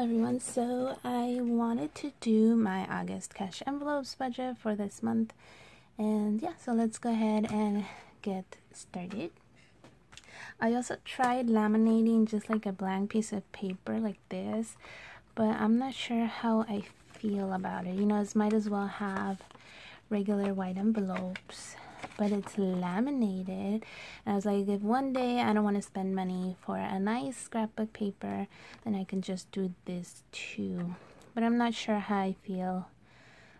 everyone. So I wanted to do my August cash envelopes budget for this month, and yeah, so let's go ahead and get started. I also tried laminating just like a blank piece of paper like this, but I'm not sure how I feel about it. You know, it might as well have regular white envelopes, but it's laminated. And I was like, if one day I don't want to spend money for a nice scrapbook paper, then I can just do this too. But I'm not sure how I feel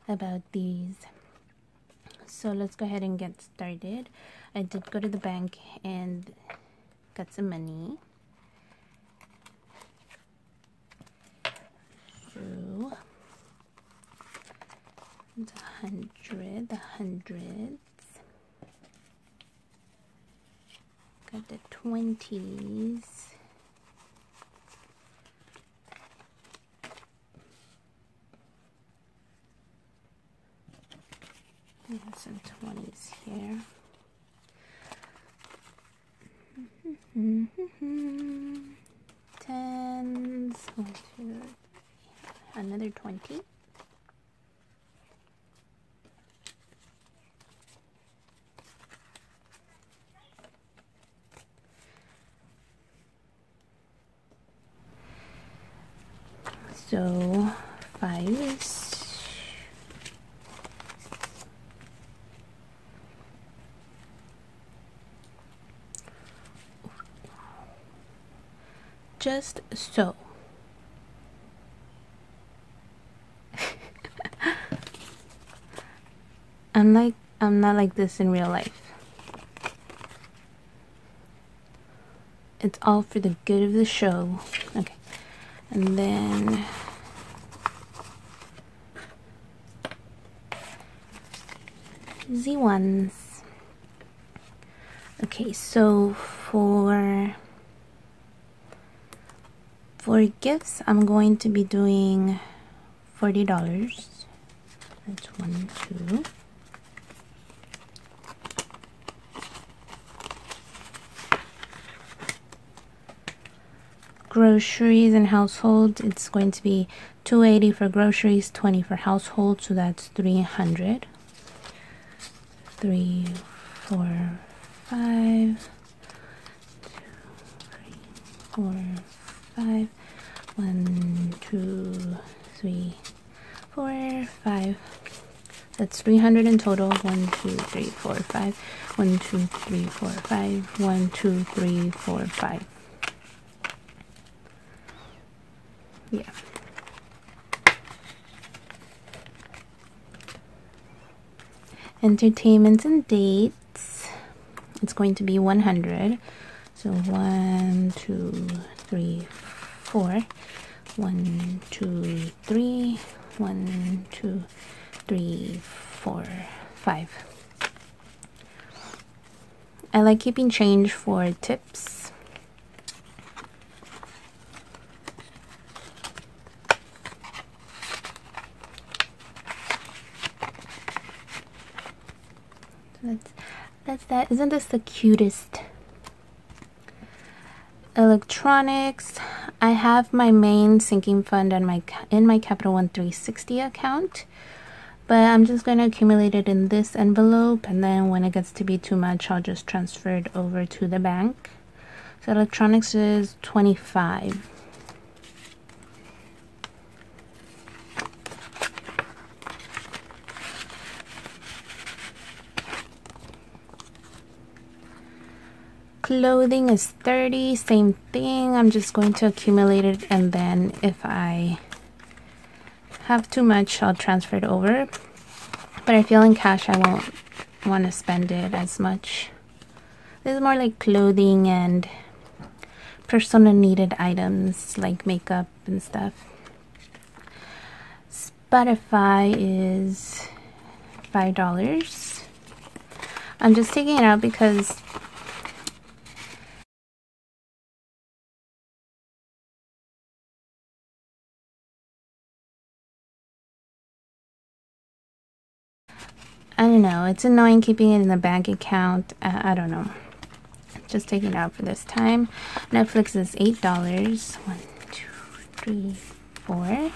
about these. So let's go ahead and get started. I did go to the bank and got some money. So it's the hundreds. Got the 20s. We have some 20s here. Tens. 1, 2, 3. Another 20. So 5s. Just so. I'm not like this in real life. It's all for the good of the show. Okay. And then Z1s. Okay, so for gifts, I'm going to be doing $40. That's 1, 2. Groceries and household, it's going to be $280 for groceries, $20 for household, so that's $300. 3, 4, 5. 2, 3, 4, 5. 1, 2, 3, 4, 5. That's 300 in total. 1, 2, 3, 4, 5. 1, 2, 3, 4, 5. 1, 2, 3, 4, 5. Yeah. Entertainments and dates. It's going to be 100. So 1, 2, 3, 4. 1, 2, 3. 1, 2, 3, 4, 5. I like keeping change for tips. That's that. Isn't this the cutest? Electronics. I have my main sinking fund on in my Capital One 360 account, but I'm just going to accumulate it in this envelope, and then when it gets to be too much, I'll just transfer it over to the bank. So electronics is 25. Clothing is 30, same thing. I'm just going to accumulate it, and then if I have too much, I'll transfer it over. But I feel in cash I won't want to spend it as much. This is more like clothing and personal needed items like makeup and stuff. Spotify is $5. I'm just taking it out because I don't know, it's annoying keeping it in the bank account. I don't know. Just taking it out for this time. Netflix is $8. 1, 2, 3, 4.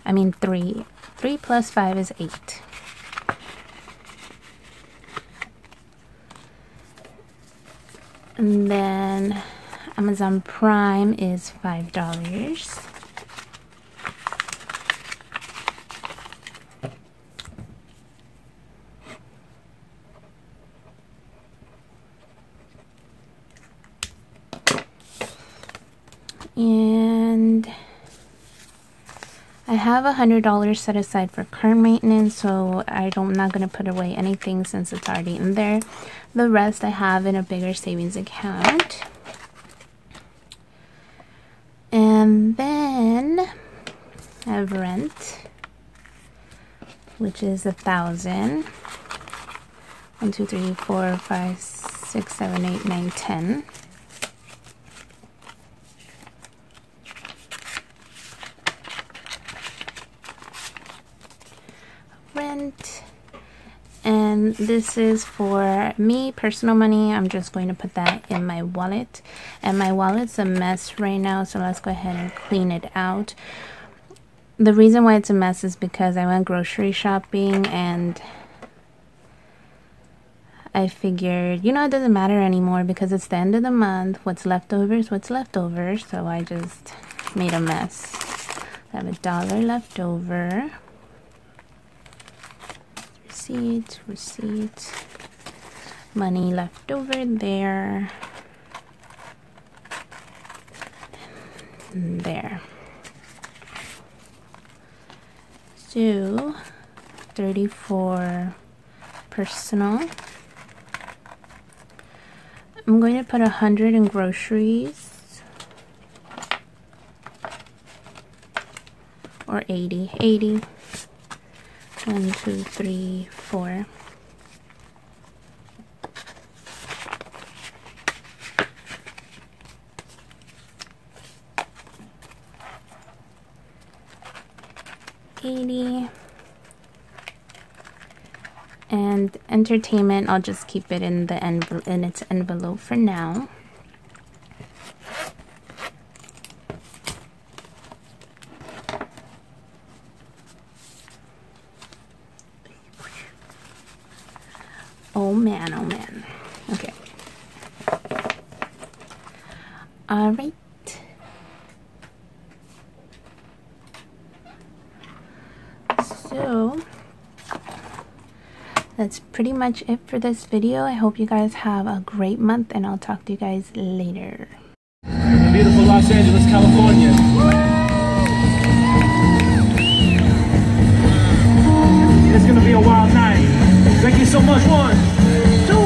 I mean 3. 3 plus 5 is 8. And then Amazon Prime is $5. And I have $100 set aside for car maintenance, so I'm not going to put away anything since it's already in there. The rest I have in a bigger savings account. And then I have rent, which is 1,000. 1, 2, 3, 4, 5, 6, 7, 8, 9, 10. Rent. And this is for me, personal money. I'm just going to put that in my wallet. And my wallet's a mess right now, so let's go ahead and clean it out. The reason why it's a mess is because I went grocery shopping and I figured, you know, it doesn't matter anymore because it's the end of the month. What's left over is what's left over. So I just made a mess. I have $1 left over. Receipt. Money left over there. And there. So, 34 personal. I'm going to put 100 in groceries. Or 80. 80. 1, 2, 3, 4. And entertainment, I'll just keep it in the in its envelope for now. Oh man. Okay. All right. So that's pretty much it for this video. I hope you guys have a great month, and I'll talk to you guys later. Beautiful Los Angeles, California. It's gonna be a wild night. Thank you so much. 1, 2,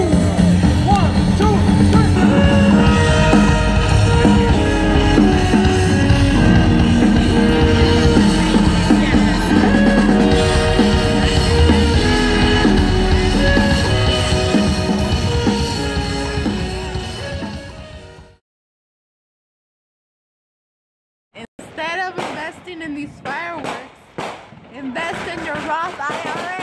1, 2, 3. Instead of investing in these fireworks, invest in your Roth IRA.